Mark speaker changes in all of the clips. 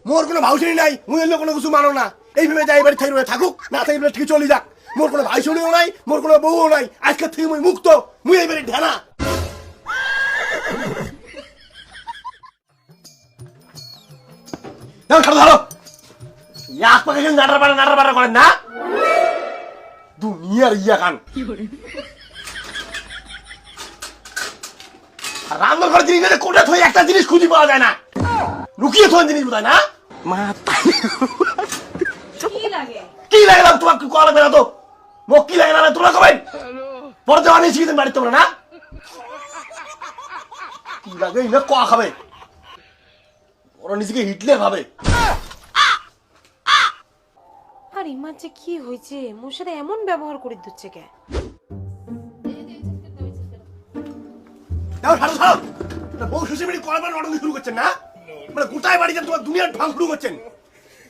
Speaker 1: মোর কোনো ভাউসারি নাই, মুই এলে কোনো কিছু মানো না। এইভাবে যাই বাড়ি থাকবে থাকুক, না থাকবে ঠিক চলে যাক। মোর কোনো ভাইসরিও নাই, মোর কোনো বউও নাই। আজকে থেকে মুই মুক্ত, মুই এই বাড়ি ঢানা। দাও ছাড়ো ধরো। এক পাকে কিন্তু নাটার বাটা করেন না। দুনিয়ার ইয়া কান। রান্নার ঘরে জিনিস কোটা থই একটা জিনিস খুঁজে পাওয়া যায় না। লুকিয়ে থোন জিনিস বোঝায় না। কি লাগে না তোমার কি করা লাগবে না তো? মোক কি লাগে না তোমরা কবেন? পরে আনিয়ে শিখেছেন বাড়ির তোমরা না? কি লাগে না ক খাবে? ওরা নিজেকে হিটলার ভাবে।
Speaker 2: আর ইমার যে কি হয়েছে, মোর সাথে এমন ব্যবহার করে দিচ্ছে কে?
Speaker 1: দাও ছাড়ো ছাড়ো। বউ শ্বশুর বাড়ি করাবার অডঙ্গি শুরু করছেন না? মানে গোটায় বাড়িতে তোমার দুনিয়ার ঢং শুরু করছেন।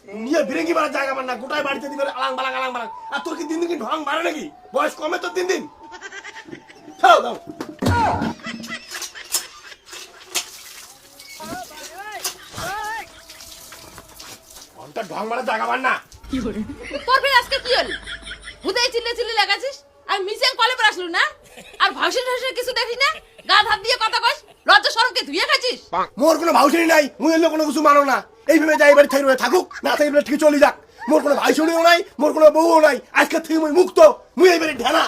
Speaker 1: দুনিয়া বিরেঙ্গি মারার জায়গা আমার না, গোটায় বাড়িতে দিবে আলাং বালাং। আর তোর কি দিন দিন কি ঢং বাড়ে নাকি? বয়স কমে তো দিন। ছাড়ো দাও। ঘন্টা ঢং মারার জায়গা আমার না।
Speaker 3: তোর ফির আজকে কি হল? হুদাই চিল্লে লাগাছিস আর মিসেং কলে পর আসলো না? আর ভাউসির কিছু দেখি না? গা হাত দিয়ে কথা কইস, লজ্জা শরমকে ধুইয়ে খাচ্ছিস?
Speaker 1: মোর কোনো ভাউসারি নাই, মুই এলে কোনো কিছু মানো না। এইভাবে যাই বাড়ি থাকবে থাকুক, না থাকবে ঠিক চলে যাক। মোর কোনো ভাইসরিও নাই, মোর কোনো বউও নাই। আজকে থেকে মুই মুক্ত, মুই এই বাড়ি ঢানা।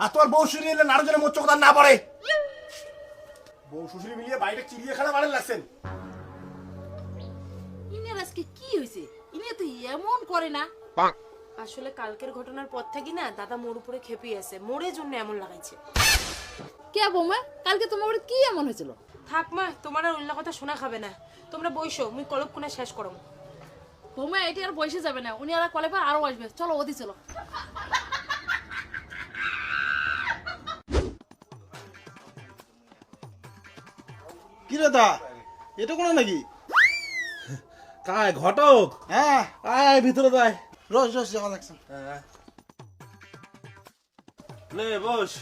Speaker 1: আর তোমার বউ শুনি এলে নাড়ু যেন মোর চোখ না পড়ে। বউ শ্বশুরি মিলিয়ে বাইরে চিড়িয়াখানা বাড়ান লাগছেন।
Speaker 3: ইনের আজকে কি হয়েছে? ইনে তো এমন করে না।
Speaker 2: আসলে কালকের ঘটনার পর থেকে না দাদা মোর উপরে খেপিয়ে আছে, মোরের জন্য এমন লাগাইছে।
Speaker 3: কে বৌমা, কালকে তোমার বাড়ি কি এমন হয়েছিল?
Speaker 2: থাক মা, তোমার আর অন্য কথা শোনা খাবে না। তোমরা বইসো, মুই কলপ কোণে শেষ করো।
Speaker 3: বৌমা এটি আর বসে যাবে না, উনি আর কলে পর আরো আসবে। চলো ওদি চলো।
Speaker 4: কি রে দা, এটা কোনো নাকি?
Speaker 5: কায় ঘটক?
Speaker 4: হ্যাঁ,
Speaker 5: আয় ভিতরে যায়।
Speaker 4: রস যাওয়া লাগছে।
Speaker 5: নে বস।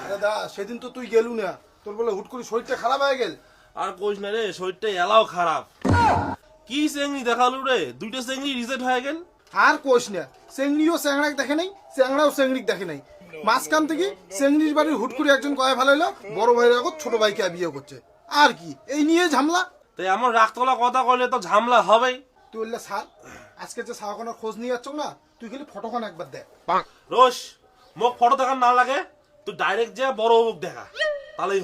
Speaker 4: দাদা সেদিন তো তুই গেলু না, তোর বলে হুট করে শরীরটা খারাপ হয়ে গেল।
Speaker 5: আর কইস না রে, শরীরটা এলাও খারাপ। কি চেংড়ি দেখালু রে? দুইটা চেংড়ি রিজেক্ট হয়ে গেল।
Speaker 4: আর কোষ না, চেংড়িও চ্যাংড়াক দেখে নাই, চ্যাংড়াও চেংড়িক দেখে নাই। মাঝখান থেকে চেংড়ির বাড়ির হুট করে একজন কয়ে ভালো হইলো, বড় ভাইয়ের আগত ছোট ভাইকে বিয়ে করছে। আর কি এই নিয়ে ঝামলা?
Speaker 5: তাই আমার রাগতলা কথা কইলে তো ঝামলা হবেই।
Speaker 4: তুই বললে স্যার আজকে যে সাহাকনার খোঁজ নিয়ে যাচ্ছ না, তুই খালি ফটোখান একবার দেখ।
Speaker 5: রোশ, মোক ফটো দেখার না লাগে, তুই ডাইরেক্ট যা বড় মুখ দেখা, তাহলেই